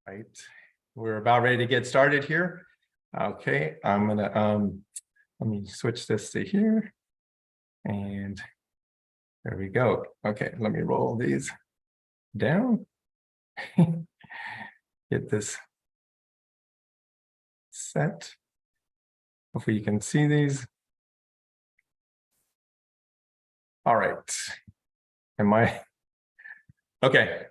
Right, we're about ready to get started here. Okay, I'm gonna let me switch this to here, and there we go. Okay, let me roll these down. Get this set. Hopefully you can see these. All right. Okay.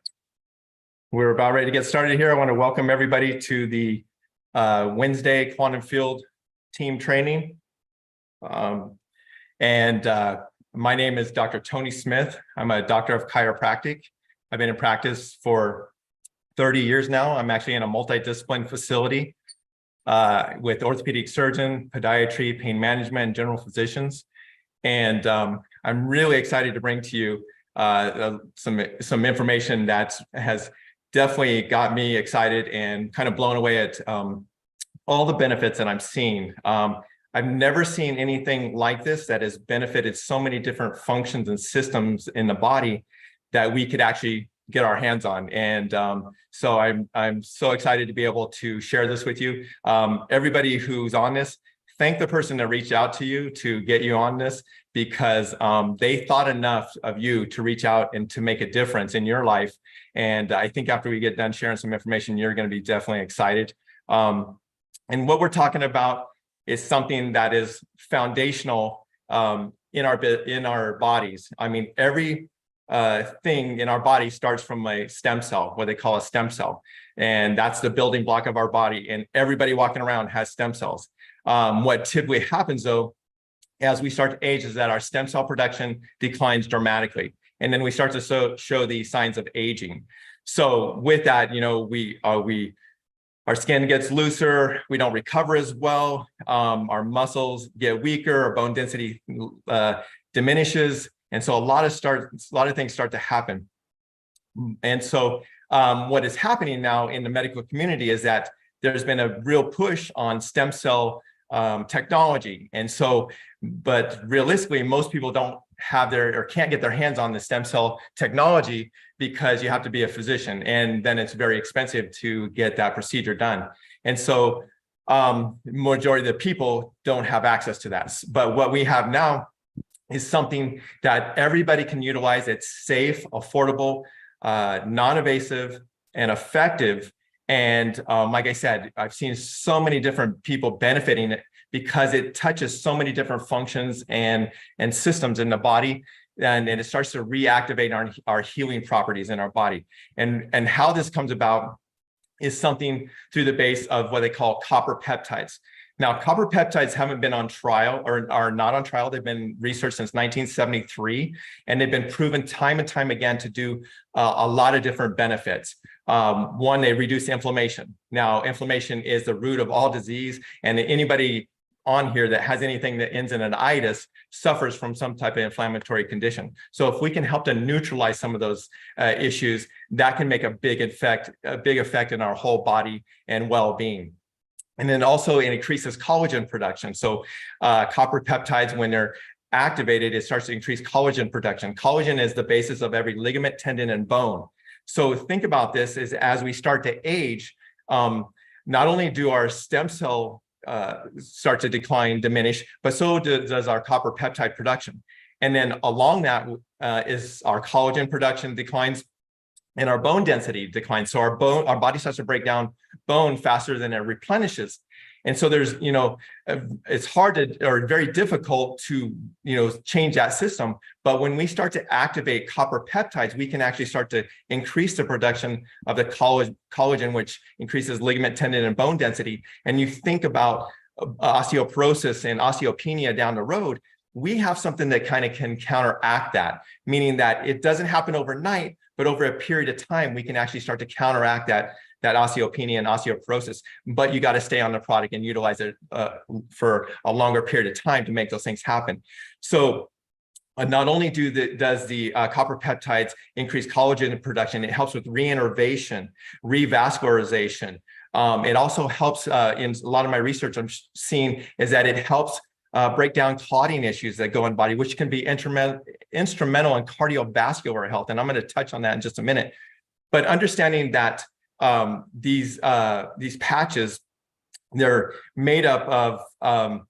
We're about ready to get started here. I want to welcome everybody to the Wednesday quantum field team training. My name is Dr. Tony Smith. I'm a doctor of chiropractic. I've been in practice for 30 years now. I'm actually in a multidiscipline facility with orthopedic surgeon, podiatry, pain management, and general physicians. And I'm really excited to bring to you some information that has definitely got me excited and kind of blown away at all the benefits that I'm seeing. I've never seen anything like this that has benefited so many different functions and systems in the body that we could actually get our hands on. And so I'm so excited to be able to share this with you. Everybody who's on this, thank the person that reached out to you to get you on this, because they thought enough of you to reach out and to make a difference in your life. And I think after we get done sharing some information, you're going to be definitely excited. And what we're talking about is something that is foundational in our bodies. I mean, every thing in our body starts from a stem cell, what they call a stem cell. And that's the building block of our body. And everybody walking around has stem cells. What typically happens, though, as we start to age, is that our stem cell production declines dramatically. And then we start to show the signs of aging. So with that, you know, our skin gets looser, we don't recover as well, our muscles get weaker, our bone density diminishes. And so a lot of things start to happen. And so what is happening now in the medical community is that there's been a real push on stem cell technology. And so, but realistically, most people don't have or can't get their hands on the stem cell technology because you have to be a physician, and then it's very expensive to get that procedure done. And so majority of the people don't have access to that. But what we have now is something that everybody can utilize. It's safe, affordable, non-invasive, and effective. And like I said, I've seen so many different people benefiting it because it touches so many different functions and systems in the body, and it starts to reactivate our healing properties in our body. And how this comes about is something through the base of what they call copper peptides. Now, copper peptides haven't been on trial, or are not on trial. They've been researched since 1973, and they've been proven time and time again to do a lot of different benefits. One, they reduce inflammation. Now, inflammation is the root of all disease, and anybody on here that has anything that ends in an itis suffers from some type of inflammatory condition. So if we can help to neutralize some of those issues, that can make a big effect in our whole body and well-being. And then also it increases collagen production. So copper peptides, when they're activated, it starts to increase collagen production. Collagen is the basis of every ligament, tendon, and bone. So think about this as we start to age, not only do our stem cell start to diminish, but so does our copper peptide production. And then along that is our collagen production declines, and our bone density declines. So our body starts to break down bone faster than it replenishes. And so there's, you know, it's hard or very difficult to, you know, change that system. But when we start to activate copper peptides, we can actually start to increase the production of the collagen, which increases ligament, tendon, and bone density. And you think about osteoporosis and osteopenia down the road, we have something that kind of can counteract that, meaning that it doesn't happen overnight, but over a period of time, we can actually start to counteract that osteopenia and osteoporosis. But you got to stay on the product and utilize it for a longer period of time to make those things happen. So not only does the copper peptides increase collagen production, it helps with reinnervation, revascularization. It also helps in a lot of my research I'm seeing is that it helps break down clotting issues that go in the body, which can be instrumental in cardiovascular health. And I'm going to touch on that in just a minute. But understanding that these patches, they're made up of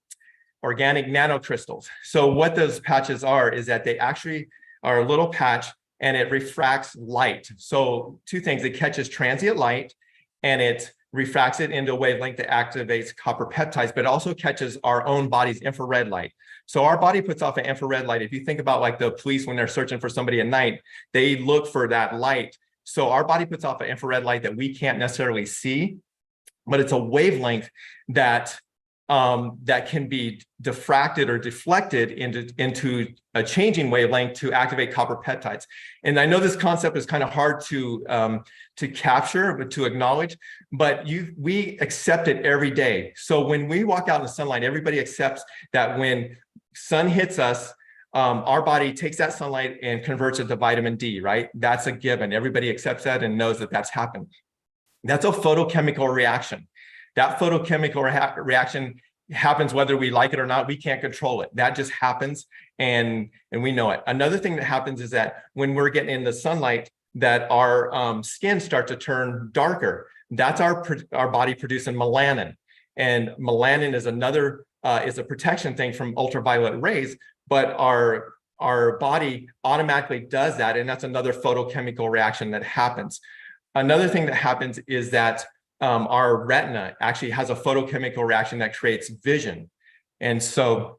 organic nanocrystals. So what those patches are is that they actually are a little patch and it refracts light. So two things, it catches transient light and it refracts it into a wavelength that activates copper peptides, but also catches our own body's infrared light. So our body puts off an infrared light. If you think about like the police, when they're searching for somebody at night, they look for that light. So our body puts off an infrared light that we can't necessarily see, but it's a wavelength that that can be diffracted or deflected into a changing wavelength to activate copper peptides. And I know this concept is kind of hard to capture, but to acknowledge, but we accept it every day. So when we walk out in the sunlight, everybody accepts that when sun hits us, our body takes that sunlight and converts it to vitamin D, right? That's a given. Everybody accepts that and knows that that's happened. That's a photochemical reaction. That photochemical reaction happens whether we like it or not. We can't control it. That just happens, and we know it. Another thing that happens is that when we're getting in the sunlight, that our skin starts to turn darker. That's our body producing melanin, and melanin is another is a protection thing from ultraviolet rays. But our body automatically does that, and that's another photochemical reaction that happens. Another thing that happens is that our retina actually has a photochemical reaction that creates vision. And so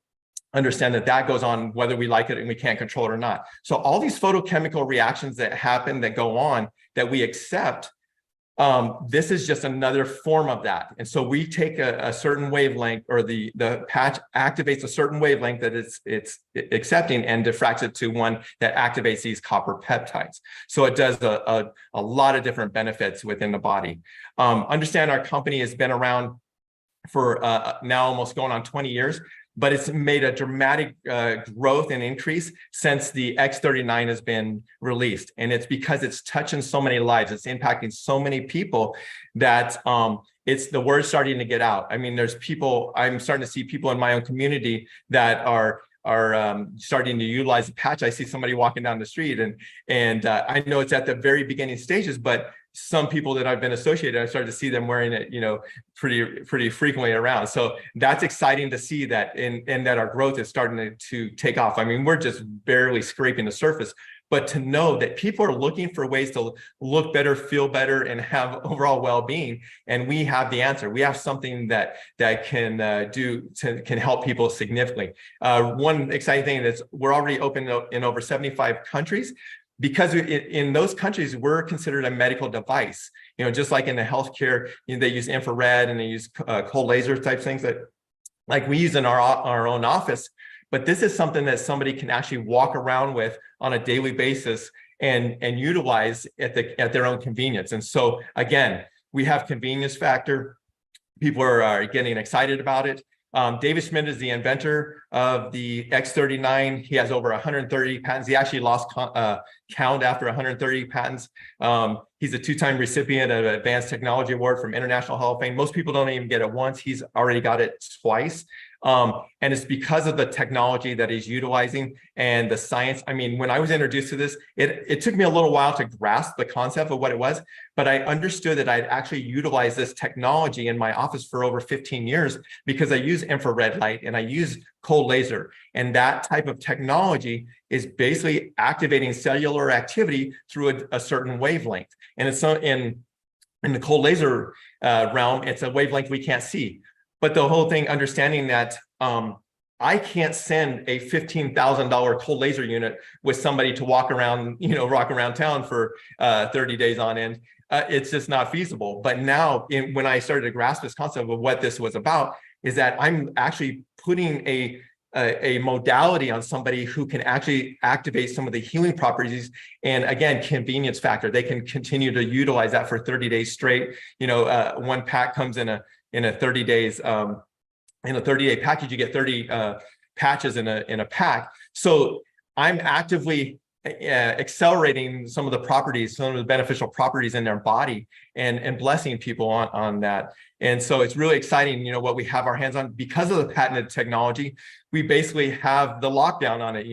understand that that goes on whether we like it and we can't control it or not. So all these photochemical reactions that happen, that go on, that we accept, this is just another form of that. And so we take a certain wavelength, or the patch activates a certain wavelength that it's accepting and diffracts it to one that activates these copper peptides. So it does a lot of different benefits within the body. Understand our company has been around for now almost going on 20 years, but it's made a dramatic growth and increase since the X39 has been released. And it's because it's touching so many lives, it's impacting so many people that it's the word starting to get out. I mean, there's people, I'm starting to see people in my own community that are starting to utilize the patch. I see somebody walking down the street, and I know it's at the very beginning stages, but some people that I've been associated, I started to see them wearing it, pretty frequently around. So that's exciting to see that, and that our growth is starting to take off. I mean, we're just barely scraping the surface, but to know that people are looking for ways to look better, feel better, and have overall well-being, and we have the answer. We have something that can can help people significantly. One exciting thing is we're already open in over 75 countries. Because in those countries, we're considered a medical device, just like in the healthcare, they use infrared and they use cold laser type things that like we use in our own office. But this is something that somebody can actually walk around with on a daily basis and utilize at their own convenience. And so again, we have convenience factor. People are getting excited about it. David Schmidt is the inventor of the X39. He has over 130 patents. He actually lost count after 130 patents. He's a two-time recipient of an Advanced Technology Award from International Hall of Fame. Most people don't even get it once. He's already got it twice. And it's because of the technology that he's utilizing and the science. I mean, when I was introduced to this, it took me a little while to grasp the concept of what it was, but I understood that I'd actually utilized this technology in my office for over 15 years because I use infrared light and I use cold laser. And that type of technology is basically activating cellular activity through a certain wavelength. And it's in the cold laser realm, it's a wavelength we can't see. But the whole thing, understanding that I can't send a $15,000 cold laser unit with somebody to walk around town for 30 days on end. It's just not feasible. But now, when I started to grasp this concept of what this was about, is that I'm actually putting a modality on somebody who can actually activate some of the healing properties. And again, convenience factor, they can continue to utilize that for 30 days straight. One pack comes in a 30 days, in a 30-day package, you get 30 patches in a pack. So I'm actively accelerating some of the properties, some of the beneficial properties in their body, and blessing people on that. And so it's really exciting, what we have our hands on. Because of the patented technology, we basically have the lockdown on it.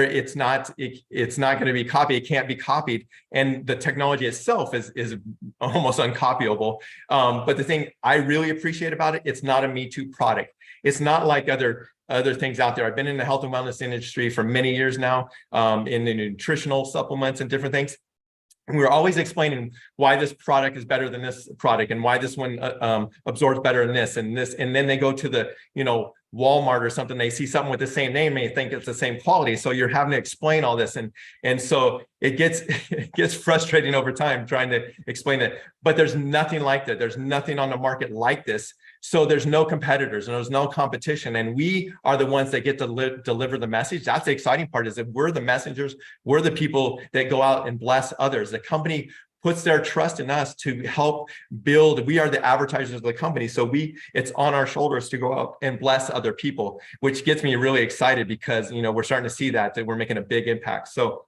it's not going to be copied. It can't be copied. And the technology itself is almost uncopyable. But the thing I really appreciate about it, it's not a Me Too product. It's not like other things out there. I've been in the health and wellness industry for many years now, in the nutritional supplements and different things. And we're always explaining why this product is better than this product and why this one absorbs better than this and this. And then they go to the, Walmart or something, they see something with the same name, and they think it's the same quality. So you're having to explain all this. And so it gets frustrating over time trying to explain it. But there's nothing like that. There's nothing on the market like this. So there's no competitors and there's no competition. And we are the ones that get to deliver the message. That's the exciting part, is that we're the messengers. We're the people that go out and bless others. The company puts their trust in us to help build. We are the advertisers of the company. So it's on our shoulders to go out and bless other people, which gets me really excited because, we're starting to see that we're making a big impact. So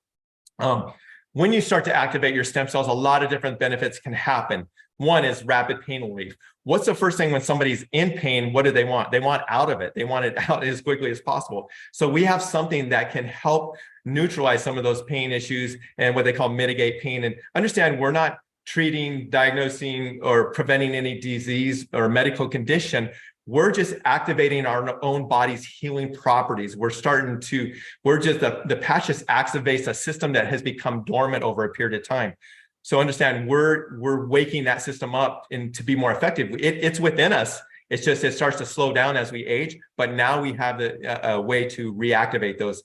when you start to activate your stem cells, a lot of different benefits can happen. One is rapid pain relief. What's the first thing when somebody's in pain? What do they want? They want out of it. They want it out as quickly as possible. So we have something that can help neutralize some of those pain issues and what they call mitigate pain. And understand, we're not treating, diagnosing, or preventing any disease or medical condition. We're just activating our own body's healing properties. The patch just activates a system that has become dormant over a period of time. So understand, we're waking that system up to be more effective. It's within us. It's just, it starts to slow down as we age, but now we have a way to reactivate those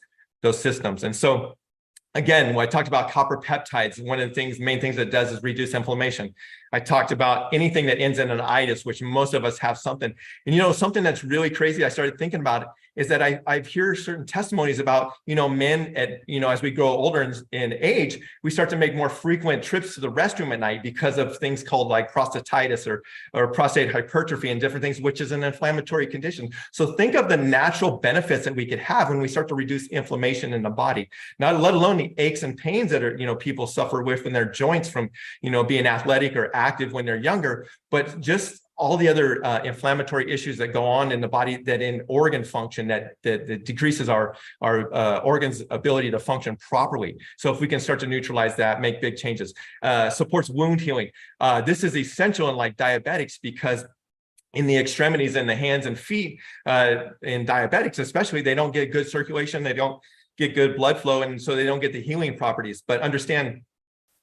systems. And so again, when I talked about copper peptides, one of the main things that it does is reduce inflammation. I talked about anything that ends in an itis, which most of us have something. And something that's really crazy, I started thinking about it, is that I hear certain testimonies about, men as we grow older in age, we start to make more frequent trips to the restroom at night because of things called like prostatitis or prostate hypertrophy and different things, which is an inflammatory condition. So think of the natural benefits that we could have when we start to reduce inflammation in the body, not let alone the aches and pains that are, people suffer with in their joints from, being athletic or active when they're younger, but just all the other inflammatory issues that go on in the body, that in organ function, that decreases our organs' ability to function properly. So if we can start to neutralize that, make big changes. Supports wound healing. This is essential in like diabetics, because in the extremities and the hands and feet, in diabetics especially, they don't get good circulation, they don't get good blood flow, and so they don't get the healing properties. But understand,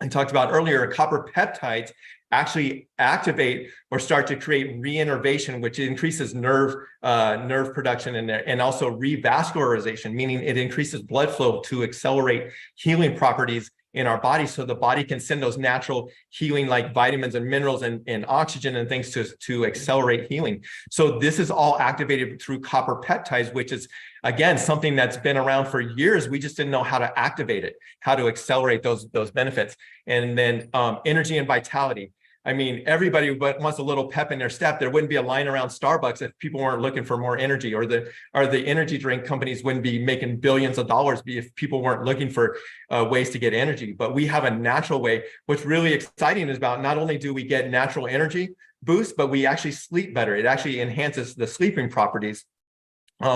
I talked about earlier, copper peptides actually activate or start to create reinnervation, which increases nerve production in there, and also revascularization, meaning it increases blood flow to accelerate healing properties in our body, so the body can send those natural healing like vitamins and minerals and oxygen and things to accelerate healing. So this is all activated through copper peptides, which is, again, something that's been around for years. We just didn't know how to activate it, how to accelerate those benefits. And then energy and vitality. I mean, everybody wants a little pep in their step. There wouldn't be a line around Starbucks if people weren't looking for more energy, or the energy drink companies wouldn't be making billions of dollars if people weren't looking for ways to get energy. But we have a natural way. What's really exciting is about not only do we get natural energy boost, but we actually sleep better. It actually enhances the sleeping properties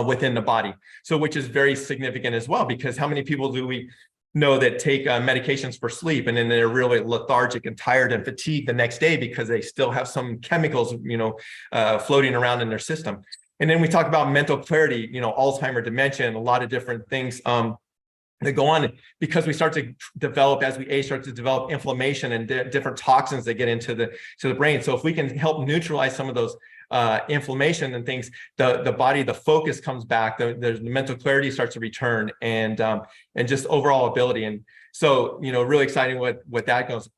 within the body. So, which is very significant as well, because how many people do we know that take medications for sleep, and then they're really lethargic and tired and fatigued the next day because they still have some chemicals, floating around in their system. And then we talk about mental clarity, Alzheimer's, dementia, and a lot of different things that go on, because we start to develop, as we age, start to develop inflammation and different toxins that get into the brain. So if we can help neutralize some of those inflammation and things, the body, the focus comes back, the mental clarity starts to return, and just overall ability. And so, really exciting what that goes.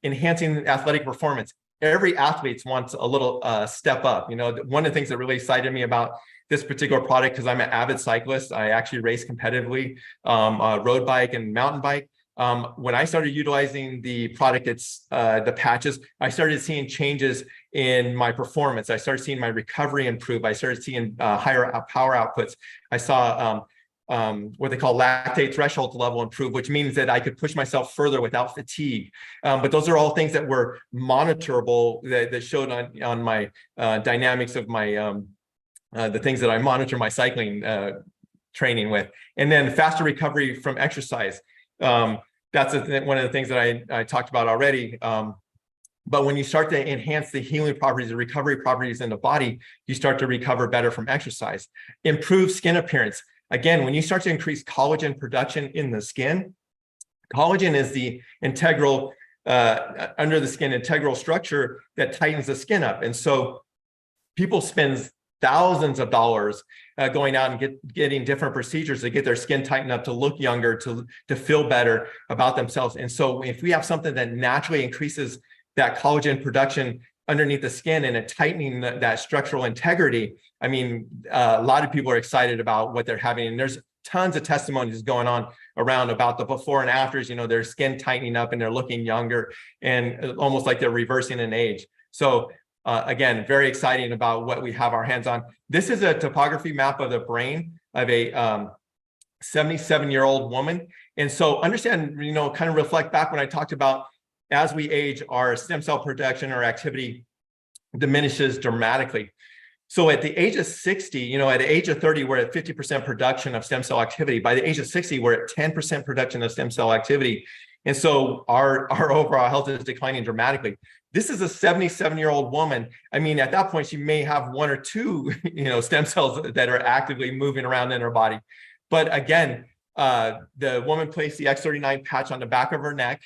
Enhancing athletic performance. Every athlete wants a little step up. One of the things that really excited me about this particular product, because I'm an avid cyclist, I actually race competitively, road bike and mountain bike. When I started utilizing the product, the patches, I started seeing changes in my performance. I started seeing my recovery improve. I started seeing higher power outputs. I saw what they call lactate threshold level improve, which means that I could push myself further without fatigue. But those are all things that were monitorable, that showed on my dynamics of my the things that I monitor my cycling training with. And then faster recovery from exercise. That's one of the things that I talked about already. But when you start to enhance the healing properties, the recovery properties in the body, you start to recover better from exercise. Improve skin appearance. Again, when you start to increase collagen production in the skin, collagen is the integral, under the skin integral structure that tightens the skin up. And so people spend thousands of dollars going out and getting different procedures to get their skin tightened up, to look younger, to feel better about themselves. And so if we have something that naturally increases that collagen production underneath the skin and it tightening that structural integrity, I mean, a lot of people are excited about what they're having. And there's tons of testimonies going on around about the before and afters, you know, their skin tightening up and they're looking younger and almost like they're reversing in age. So again, very exciting about what we have our hands on. This is a topography map of the brain of a 77-year-old woman. And so understand, you know, kind of reflect back when I talked about as we age, our stem cell production or activity diminishes dramatically. So at the age of 60, you know, at the age of 30, we're at 50% production of stem cell activity. By the age of 60, we're at 10% production of stem cell activity. And so our overall health is declining dramatically. This is a 77-year-old woman. I mean, at that point, she may have one or two, you know, stem cells that are actively moving around in her body. But again, the woman placed the X39 patch on the back of her neck.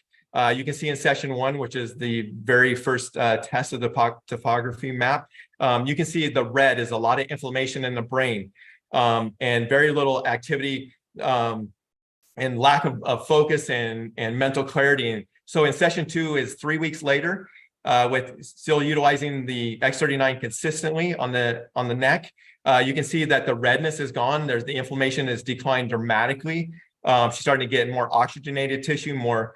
You can see in session 1, which is the very first test of the topography map, you can see the red is a lot of inflammation in the brain and very little activity and lack of focus and mental clarity. And so in session 2 is 3 weeks later with still utilizing the X39 consistently on the neck. You can see that the redness is gone. The inflammation has declined dramatically. She's starting to get more oxygenated tissue, more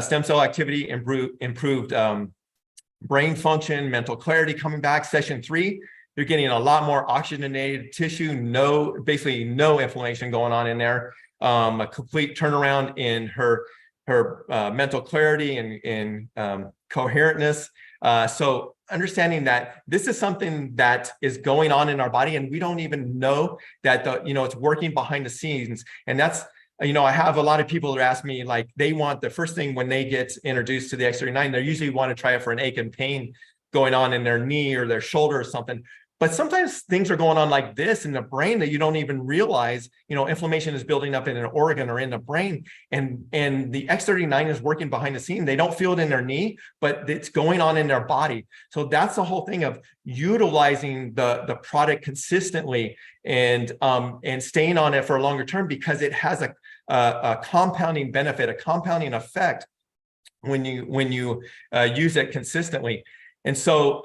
stem cell activity, improved brain function, mental clarity coming back. Session 3, you're getting a lot more oxygenated tissue, basically no inflammation going on in there. A complete turnaround in her mental clarity and coherentness. So understanding that this is something that is going on in our body and we don't even know that you know, it's working behind the scenes. And that's, you know, I have a lot of people that ask me, like, they want the first thing when they get introduced to the X39, they usually want to try it for an ache and pain going on in their knee or their shoulder or something. But sometimes things are going on like this in the brain that you don't even realize, you know, inflammation is building up in an organ or in the brain. And the X39 is working behind the scene. They don't feel it in their knee, but it's going on in their body. So that's the whole thing of utilizing the product consistently and staying on it for a longer term, because it has a compounding benefit, a compounding effect when you use it consistently. And so,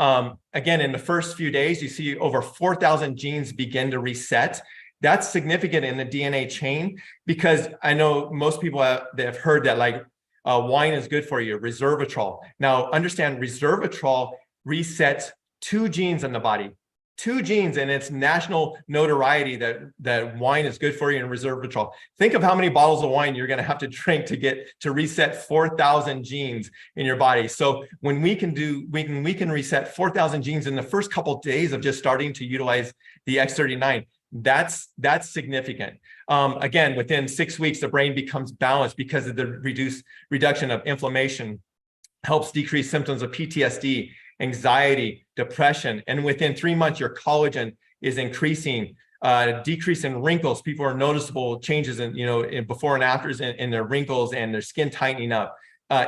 again, in the first few days, you see over 4,000 genes begin to reset. That's significant in the DNA chain, because I know most people that have heard that, like, wine is good for you, resveratrol. Now, understand resveratrol resets 2 genes in the body. 2 genes, and it's national notoriety that wine is good for you and resveratrol. Think of how many bottles of wine you're going to have to drink to reset 4,000 genes in your body. So when we can reset 4,000 genes in the first couple of days of just starting to utilize the X39, that's significant. Again, within 6 weeks, the brain becomes balanced because of the reduction of inflammation, helps decrease symptoms of PTSD, anxiety, depression, and within 3 months, your collagen is increasing. Decrease in wrinkles. People are noticeable changes in, you know, in before and afters in their wrinkles and their skin tightening up.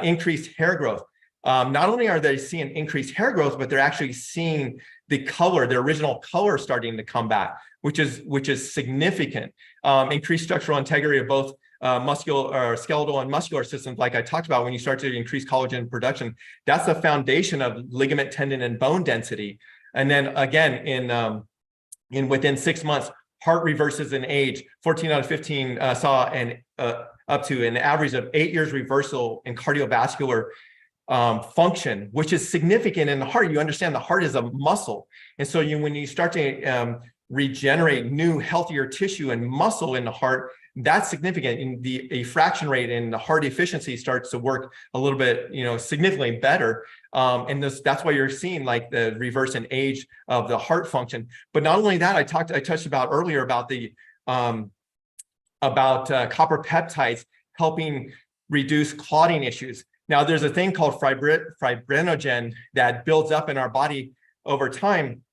Increased hair growth. Not only are they seeing increased hair growth, but they're actually seeing the color, the original color, starting to come back, which is significant. Increased structural integrity of both skeletal and muscular systems, like I talked about. When you start to increase collagen production, that's the foundation of ligament, tendon, and bone density. And then again, in within 6 months, heart reverses in age. 14 out of 15 saw up to an average of 8 years reversal in cardiovascular function, which is significant in the heart. You understand the heart is a muscle, and so when you start to regenerate new, healthier tissue and muscle in the heart, that's significant. In a fraction rate in the heart efficiency starts to work a little bit, you know, significantly better. And that's why you're seeing like the reverse in age of the heart function. But not only that, I touched about earlier about the about copper peptides helping reduce clotting issues. Now, there's a thing called fibrinogen that builds up in our body over time.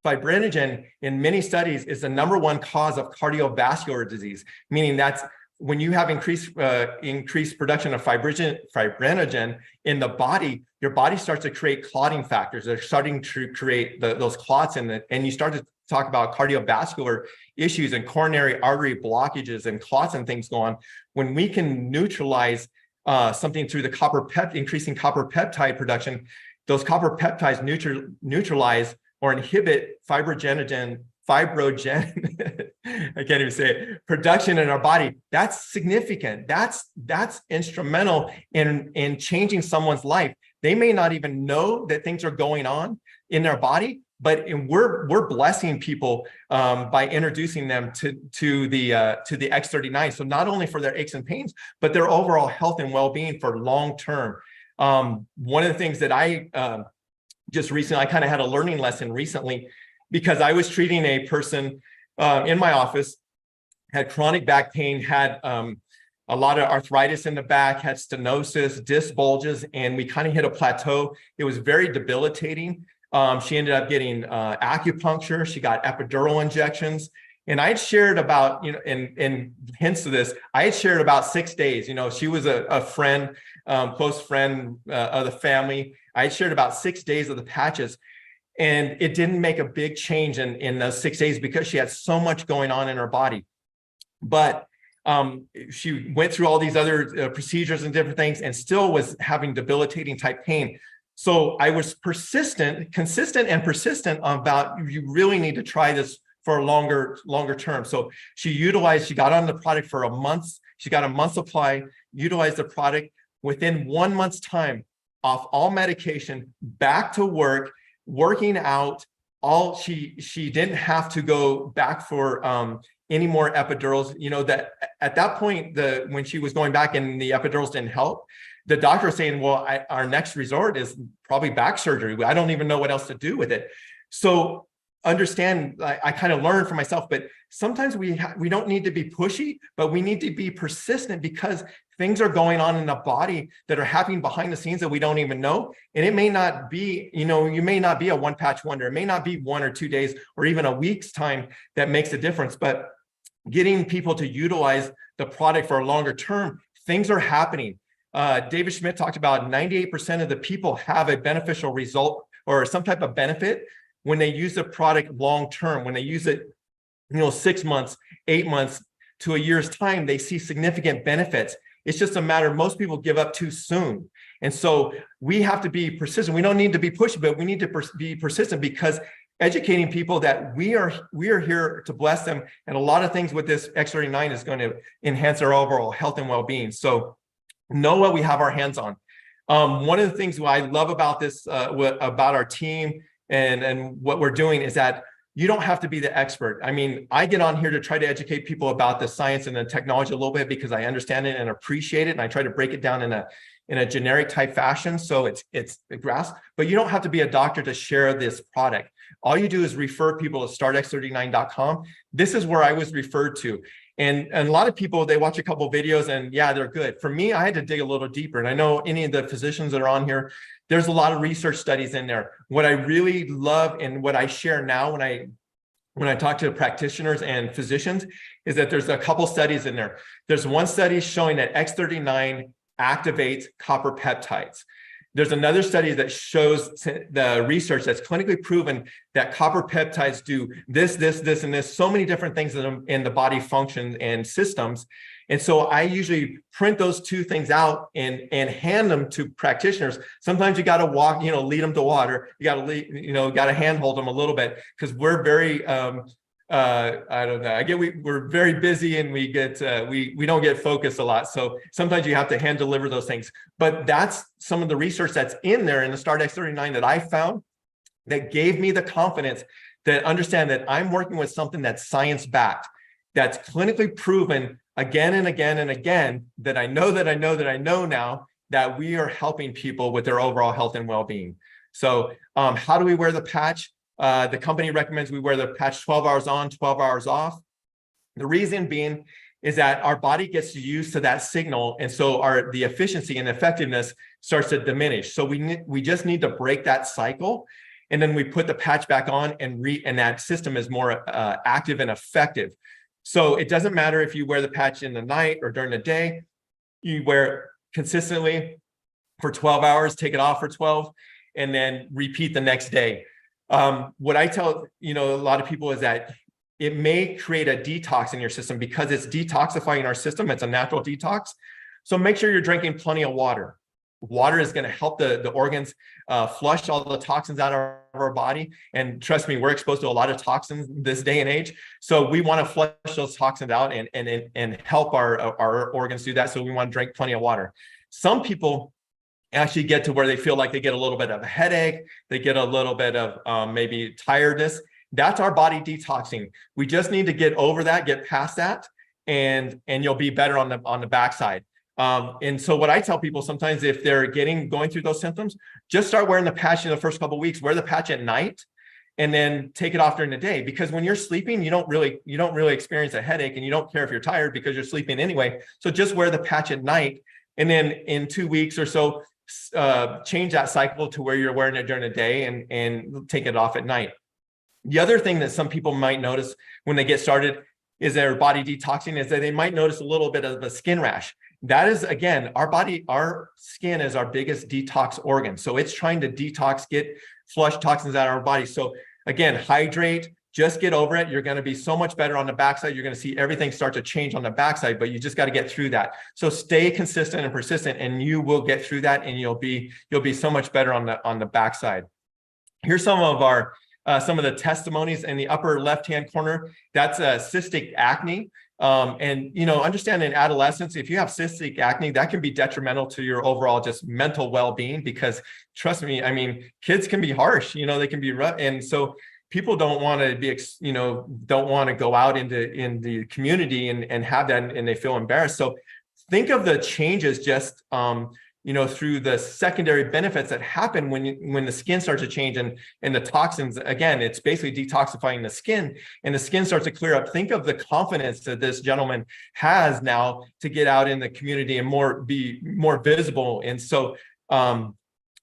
Fibrinogen, in many studies, is the #1 cause of cardiovascular disease, meaning that's when you have increased production of fibrinogen in the body, your body starts to create clotting factors. They're starting to create those clots and you start to talk about cardiovascular issues and coronary artery blockages and clots and things go on. When we can neutralize something through the increasing copper peptide production, those copper peptides neutralize or inhibit fibrogen, I can't even say it, production in our body. That's significant. That's instrumental in changing someone's life. They may not even know that things are going on in their body, but we're blessing people by introducing them to the X39. So not only for their aches and pains, but their overall health and well-being for long term. One of the things that I just recently, I kind of had a learning lesson recently, because I was treating a person in my office, had chronic back pain, had a lot of arthritis in the back, had stenosis, disc bulges, and we kind of hit a plateau. It was very debilitating. She ended up getting acupuncture. She got epidural injections. And I had shared about, and hints to this, I had shared about 6 days. She was a friend, close friend of the family. I had shared about 6 days of the patches. And it didn't make a big change in those 6 days because she had so much going on in her body. But she went through all these other procedures and different things and still was having debilitating type pain. So I was consistent and persistent about, you really need to try this for a longer term. So she got on the product for a month. She got a month supply, utilized the product. Within 1 month's time, off all medication, back to work, working out. She didn't have to go back for any more epidurals. That at that point, when she was going back and the epidurals didn't help, the doctor was saying, well, our next resort is probably back surgery. I don't even know what else to do with it. So understand, I kind of learned for myself, but sometimes we don't need to be pushy, but we need to be persistent, because things are going on in the body that are happening behind the scenes that we don't even know. And it may not be, you may not be a one patch wonder. It may not be 1 or 2 days or even a week's time that makes a difference, but getting people to utilize the product for a longer term, things are happening. David Schmidt talked about 98% of the people have a beneficial result or some type of benefit when they use the product long term. When they use it, 6 months, 8 months to a year's time, they see significant benefits. It's just a matter, most people give up too soon. And so we have to be persistent. We don't need to be pushy, but we need to be persistent, because educating people that we are here to bless them. And a lot of things with this X39 is going to enhance our overall health and well-being. So know what we have our hands on. One of the things I love about this, about our team and what we're doing, is that you don't have to be the expert. I mean, I get on here to try to educate people about the science and the technology a little bit because I understand it and appreciate it. And I try to break it down in a generic type fashion, so it's grasped. But you don't have to be a doctor to share this product. All you do is refer people to startx39.com. This is where I was referred to. And a lot of people, they watch a couple of videos and yeah, they're good. For me, I had to dig a little deeper. And I know any of the physicians that are on here, there's a lot of research studies in there. What I really love and what I share now when I talk to practitioners and physicians is that there's a couple studies in there. There's one study showing that X39 activates copper peptides. There's another study that shows the research that's clinically proven that copper peptides do this, and this, so many different things in the body functions and systems. And so I usually print those two things out and hand them to practitioners. Sometimes you got to walk, lead them to water. You got to got to handhold them a little bit, because we're very, I don't know. We're very busy and we don't get focused a lot. So sometimes you have to hand deliver those things. But that's some of the research that's in there in the Start X39 that I found that gave me the confidence that understand that I'm working with something that's science backed, that's clinically proven again and again and again, that I know now that we are helping people with their overall health and well-being. So how do we wear the patch? The company recommends we wear the patch 12 hours on, 12 hours off. The reason being is that our body gets used to that signal. And so the efficiency and effectiveness starts to diminish. So we just need to break that cycle. And then we put the patch back on and that system is more active and effective. So it doesn't matter if you wear the patch in the night or during the day, you wear it consistently for 12 hours, take it off for 12, and then repeat the next day. What I tell, a lot of people is that it may create a detox in your system because it's detoxifying our system. It's a natural detox. So make sure you're drinking plenty of water. Water is going to help the organs flush all the toxins out of our body. And trust me, we're exposed to a lot of toxins this day and age. So we want to flush those toxins out and help our organs do that. So we want to drink plenty of water. Some people actually get to where they feel like they get a little bit of a headache. They get a little bit of maybe tiredness. That's our body detoxing. We just need to get over that, get past that, and you'll be better on the backside. And so what I tell people sometimes, if they're going through those symptoms, just start wearing the patch in the first couple of weeks. Wear the patch at night, and then take it off during the day. Because when you're sleeping, you don't really experience a headache, and you don't care if you're tired because you're sleeping anyway. So just wear the patch at night, and then in 2 weeks or so, change that cycle to where you're wearing it during the day and take it off at night. The other thing that some people might notice when they get started is their body detoxing is that they might notice a little bit of a skin rash. That is, again, our skin is our biggest detox organ. So it's trying to detox, flush toxins out of our body. So again, hydrate, just get over it. You're going to be so much better on the backside. You're going to see everything start to change on the backside, but you just got to get through that. So stay consistent and persistent, and you will get through that, and you'll be so much better on the backside. Here's some of the testimonies in the upper left-hand corner. That's cystic acne. And understand in adolescence, if you have cystic acne, that can be detrimental to your overall just mental well-being, because trust me, I mean, kids can be harsh, they can be rough. And so people don't want to be, don't want to go out in the community and have that, and they feel embarrassed. So think of the changes just, through the secondary benefits that happen when the skin starts to change and the toxins, again, it's basically detoxifying the skin, and the skin starts to clear up. Think of the confidence that this gentleman has now to get out in the community and be more visible. And so,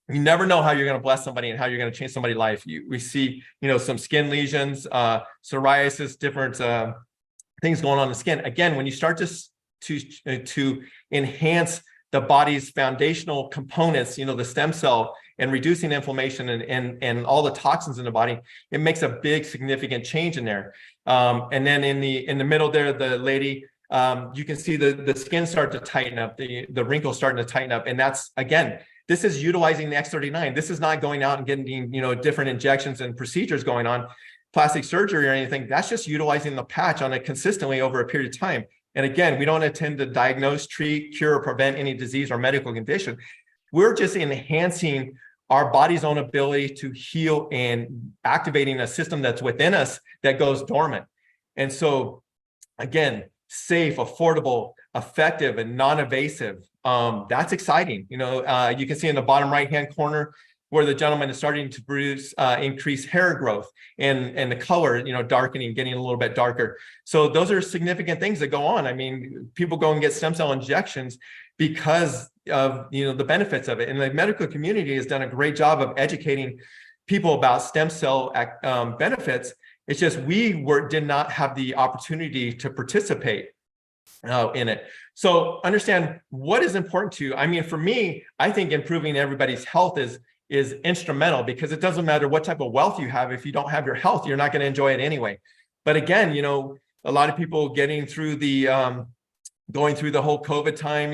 you never know how you're going to bless somebody and how you're going to change somebody's life. We see, some skin lesions, psoriasis, different things going on in the skin. Again, when you start to enhance the body's foundational components, the stem cell, and reducing inflammation and all the toxins in the body, it makes a big significant change in there. And then in the middle there, the lady, you can see the skin start to tighten up, the wrinkles starting to tighten up, and that's, again, this is utilizing the X39. This is not going out and getting, different injections and procedures going on, plastic surgery or anything. That's just utilizing the patch on it consistently over a period of time. And again, we don't intend to diagnose, treat, cure, or prevent any disease or medical condition. We're just enhancing our body's own ability to heal and activating a system that's within us that goes dormant. And so, again, safe, affordable, effective, and non-invasive. That's exciting. You can see in the bottom right-hand corner where the gentleman is starting to produce increased hair growth and the color, darkening, getting a little bit darker. So those are significant things that go on. I mean, people go and get stem cell injections because of, the benefits of it. And the medical community has done a great job of educating people about stem cell benefits. It's just we did not have the opportunity to participate in it. So understand what is important to you. I mean, for me, I think improving everybody's health is instrumental, because it doesn't matter what type of wealth you have. If you don't have your health, you're not going to enjoy it anyway. But again, a lot of people getting through going through the whole COVID time,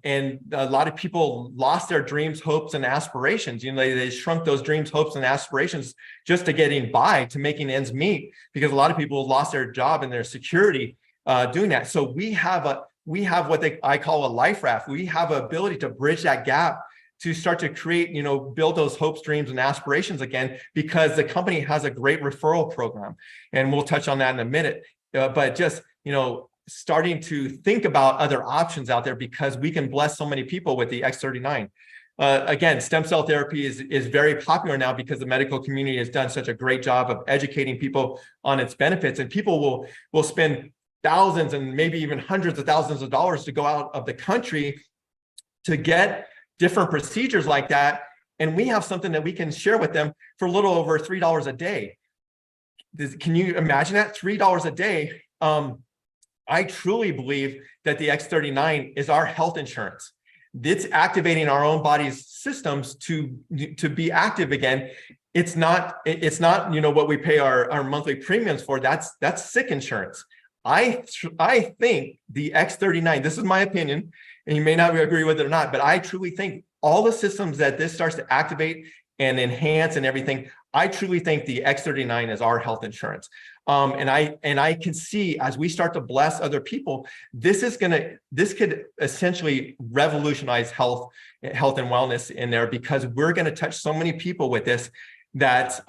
and a lot of people lost their dreams, hopes, and aspirations. They shrunk those dreams, hopes, and aspirations just to getting by, to making ends meet, because a lot of people lost their job and their security doing that. So we have what I call a life raft. We have an ability to bridge that gap, to start to create, build those hopes, dreams, and aspirations again, because the company has a great referral program. And we'll touch on that in a minute. But just, starting to think about other options out there, because we can bless so many people with the X39. Again, stem cell therapy is very popular now because the medical community has done such a great job of educating people on its benefits. And people will spend thousands and maybe even hundreds of thousands of dollars to go out of the country to get different procedures like that. And we have something that we can share with them for a little over $3 a day. Can you imagine that? $3 a day. I truly believe that the X39 is our health insurance. It's activating our own body's systems to be active again. It's not, what we pay our monthly premiums for. That's sick insurance. I think the X39, this is my opinion, and you may not agree with it or not, but I truly think all the systems that this starts to activate and enhance and everything, I truly think the X39 is our health insurance. And I can see as we start to bless other people, this could essentially revolutionize health and wellness in there, because we're going to touch so many people with this that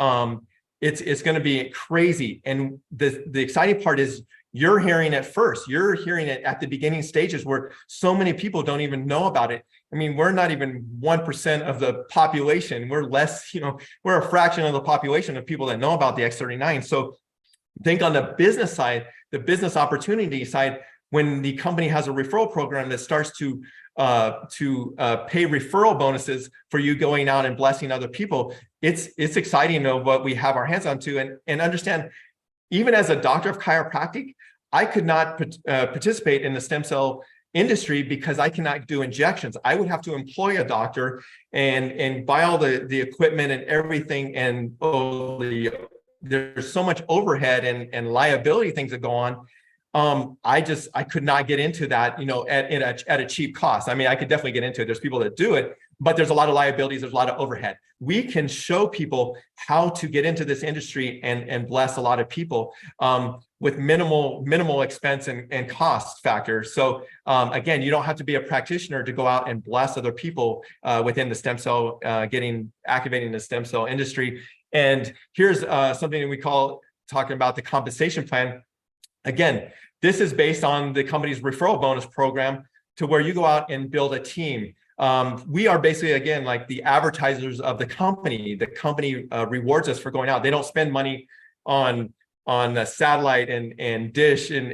it's going to be crazy. And the exciting part is you're hearing it first. You're hearing it at the beginning stages where so many people don't even know about it. I mean, we're not even 1% of the population. We're less, we're a fraction of the population of people that know about the X39. So think on the business side, the business opportunity side, when the company has a referral program that starts to pay referral bonuses for you going out and blessing other people, it's exciting to know what we have our hands on to, and understand, even as a doctor of chiropractic, I could not participate in the stem cell industry because I cannot do injections. I would have to employ a doctor and buy all the equipment and everything, and there's so much overhead and liability things that go on. I could not get into that, at a cheap cost. I mean, I could definitely get into it. There's people that do it, but there's a lot of liabilities. There's a lot of overhead. We can show people how to get into this industry and bless a lot of people with minimal expense and cost factors. So again, you don't have to be a practitioner to go out and bless other people within the stem cell, activating the stem cell industry. And here's something that we call, talking about the compensation plan. Again, this is based on the company's referral bonus program, to where you go out and build a team. We are basically, again, like the advertisers of the company. The company rewards us for going out. They don't spend money on satellite and dish and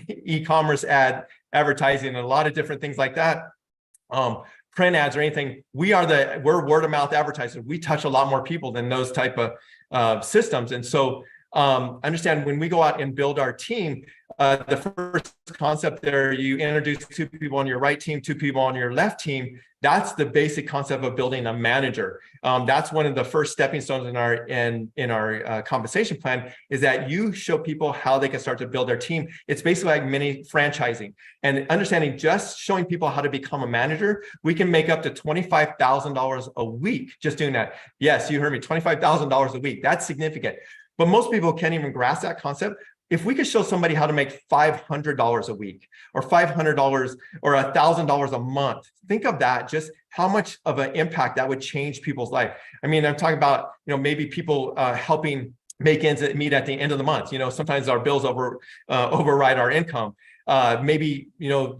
e-commerce advertising and a lot of different things like that. Print ads or anything. We're word of mouth advertisers. We touch a lot more people than those type of systems. And so understand, when we go out and build our team, the first concept there, you introduce 2 people on your right team, 2 people on your left team. That's the basic concept of building a manager. That's one of the first stepping stones in our compensation plan, is that you show people how they can start to build their team. It's basically like mini franchising, and understanding, just showing people how to become a manager. We can make up to $25,000 a week just doing that. Yes, you heard me, $25,000 a week. That's significant. But most people can't even grasp that concept. If we could show somebody how to make $500 a week, or $500 or $1,000 a month, think of that, just how much of an impact that would change people's life. I mean, I'm talking about, maybe people helping make ends meet at the end of the month. Sometimes our bills override our income. Maybe,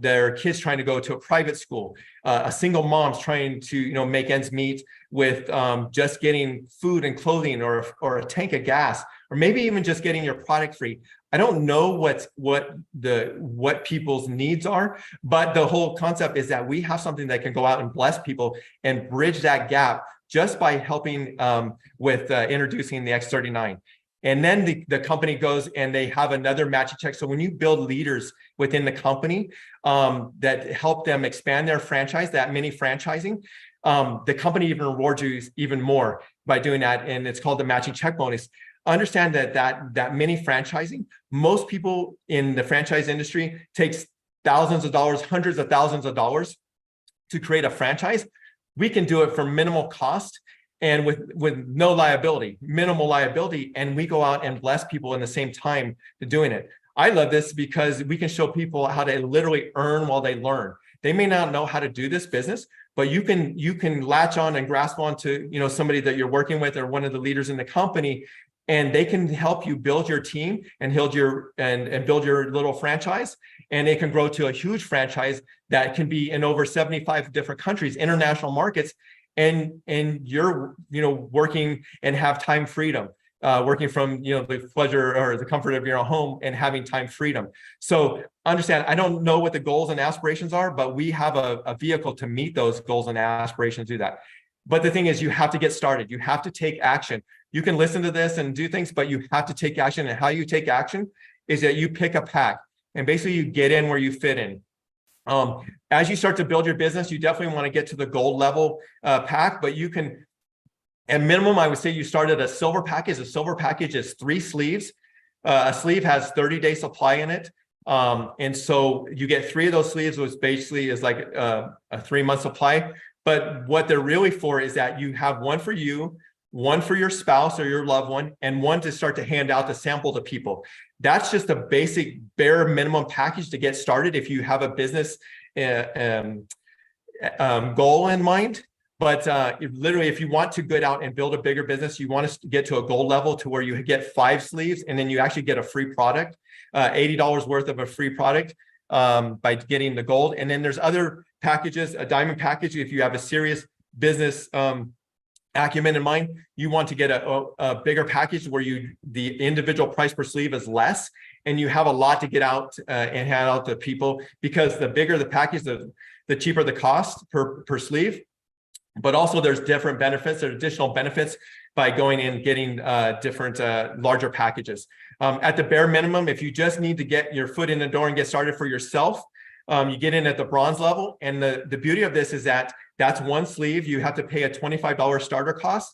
their kids trying to go to a private school, a single mom's trying to, make ends meet with just getting food and clothing, or a tank of gas, or maybe even just getting your product free. I don't know what people's needs are, but the whole concept is that we have something that can go out and bless people and bridge that gap just by helping with introducing the X39. And then the company goes and they have another matching check. So when you build leaders within the company that help them expand their franchise, that mini franchising, the company even rewards you even more by doing that. And it's called the matching check bonus. Understand that mini franchising, most people in the franchise industry takes thousands of dollars, hundreds of thousands of dollars to create a franchise. We can do it for minimal cost and with no liability, minimal liability, and we go out and bless people in the same time to doing it. I love this because we can show people how to literally earn while they learn. They may not know how to do this business, but you can latch on and grasp onto somebody that you're working with, or one of the leaders in the company, and they can help you build your team and build your little franchise, and it can grow to a huge franchise that can be in over 75 different countries, international markets, and you're working and have time freedom. working from, the pleasure or the comfort of your own home and having time freedom. So understand, I don't know what the goals and aspirations are, but we have a vehicle to meet those goals and aspirations, do that. But the thing is, you have to get started. You have to take action. You can listen to this and do things, but you have to take action. And how you take action is that you pick a pack and basically you get in where you fit in. As you start to build your business, you definitely want to get to the gold level pack, but you can, at minimum, I would say you start at a silver package. A silver package is 3 sleeves. A sleeve has 30-day supply in it. And so you get 3 of those sleeves, which basically is like a 3-month supply. But what they're really for is that you have one for you, one for your spouse or your loved one, and one to start to hand out to sample to people. That's just a basic bare minimum package to get started if you have a business goal in mind. But literally, if you want to get out and build a bigger business, you want to get to a gold level to where you get 5 sleeves and then you actually get a free product, $80 worth of a free product by getting the gold. And then there's other packages, a diamond package. If you have a serious business acumen in mind, you want to get a bigger package where the individual price per sleeve is less and you have a lot to get out and hand out to people, because the bigger the package, the cheaper the cost per sleeve. But also there's different benefits, there's additional benefits by going and getting different larger packages. At the bare minimum, if you just need to get your foot in the door and get started for yourself, you get in at the bronze level. And the beauty of this is that that's 1 sleeve. You have to pay a $25 starter cost.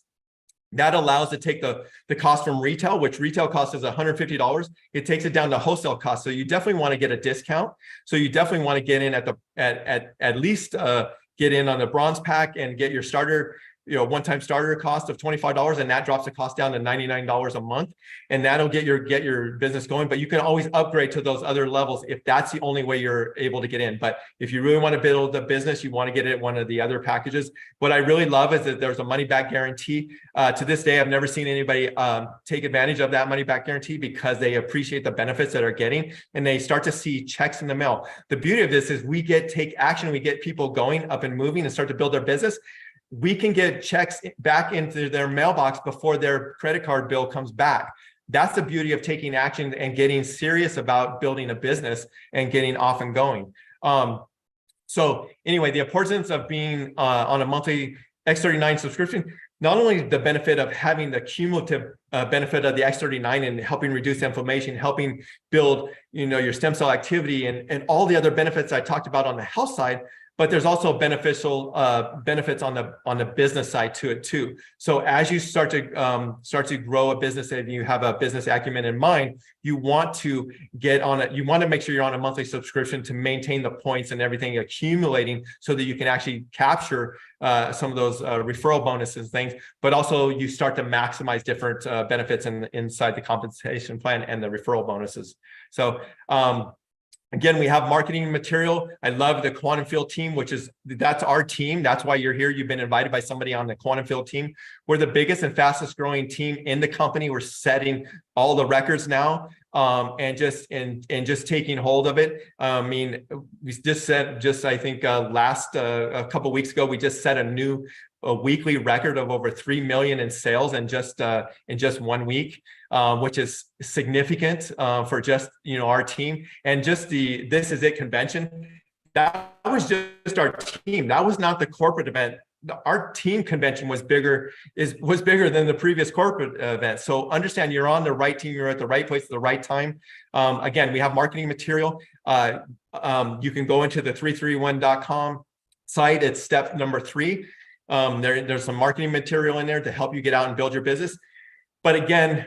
That allows to take the cost from retail, which retail cost is $150. It takes it down to wholesale cost. So you definitely want to get a discount. So you definitely want to get in at least get in on the bronze pack and get your starter, one-time starter cost of $25, and that drops the cost down to $99 a month, and that'll get your business going. But you can always upgrade to those other levels if that's the only way you're able to get in. But if you really want to build a business, you want to get it at one of the other packages. What I really love is that there's a money-back guarantee. To this day, I've never seen anybody take advantage of that money-back guarantee, because they appreciate the benefits that they're getting and they start to see checks in the mail. The beauty of this is we take action, we get people going up and moving and start to build their business. We can get checks back into their mailbox before their credit card bill comes back. That's the beauty of taking action and getting serious about building a business and getting off and going. So anyway, the importance of being on a monthly X39 subscription, not only the benefit of having the cumulative benefit of the X39 and helping reduce inflammation, helping build, your stem cell activity and all the other benefits I talked about on the health side, but there's also beneficial benefits on the business side to it too. So as you start to grow a business and you have a business acumen in mind, you want to get on it. You want to make sure you're on a monthly subscription to maintain the points and everything accumulating, so that you can actually capture some of those referral bonuses things. But also you start to maximize different benefits inside the compensation plan and the referral bonuses. So again, we have marketing material. I love the Quantum Field team, that's our team. That's why you're here. You've been invited by somebody on the Quantum Field team. We're the biggest and fastest growing team in the company. We're setting all the records now, and just taking hold of it. I mean, we just said, I think last a couple of weeks ago, we just set a weekly record of over 3 million in sales in just 1 week, which is significant for just our team. And just the This Is It convention, that was just our team. That was not the corporate event. Our team convention was bigger than the previous corporate event. So understand, you're on the right team. You're at the right place at the right time. Again, we have marketing material. You can go into the 331.com site. It's step number 3. There's some marketing material in there to help you get out and build your business. But again,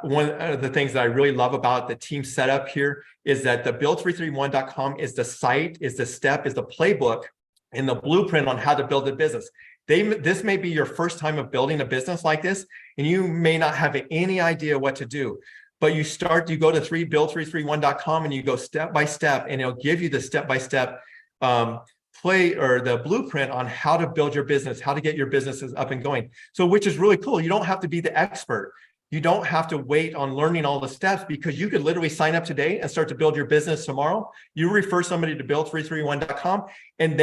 one of the things that I really love about the team setup here is that the build331.com is the site, is the playbook, and the blueprint on how to build a business. This may be your first time of building a business like this, and you may not have any idea what to do. But you go to build331.com and you go step by step, and it'll give you the step-by-step the blueprint on how to build your business, how to get your businesses up and going. So, which is really cool. You don't have to be the expert. You don't have to wait on learning all the steps, because you could literally sign up today and start to build your business tomorrow. You refer somebody to build331.com and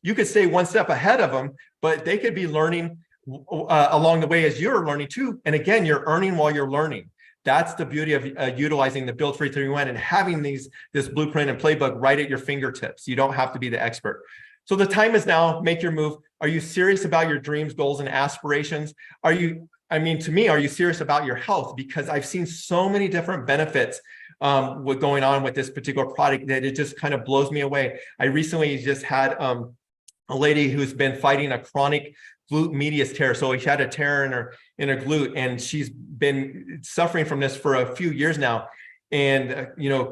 you could stay one step ahead of them, but they could be learning along the way as you're learning too. And again, you're earning while you're learning. That's the beauty of utilizing the Build 331 and having this blueprint and playbook right at your fingertips. You don't have to be the expert. So the time is now. Make your move. Are you serious about your dreams, goals, and aspirations? Are you, I mean, to me, are you serious about your health? Because I've seen so many different benefits with going on with this particular product that it just kind of blows me away. I recently just had a lady who's been fighting a chronic glute medius tear. So she had a tear in her glute, and she's been suffering from this for a few years now. And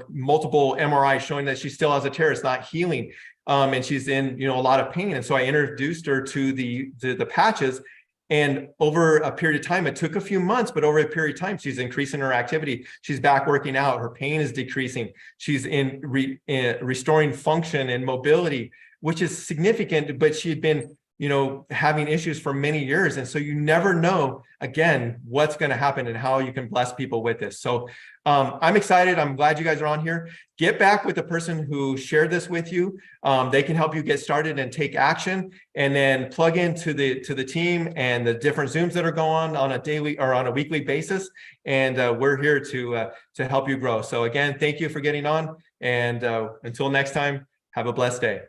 multiple MRIs showing that she still has a tear. It's not healing, and she's in a lot of pain. And so I introduced her to the patches. And over a period of time, it took a few months, but over a period of time, she's increasing her activity. She's back working out. Her pain is decreasing. She's restoring function and mobility, which is significant, but she had been having issues for many years. And so you never know, again, what's going to happen and how you can bless people with this. So I'm excited. I'm glad you guys are on here. Get back with the person who shared this with you. They can help you get started and take action, and then plug into the team and the different Zooms that are going on a daily or on a weekly basis. And we're here to help you grow. So again, thank you for getting on. And until next time, have a blessed day.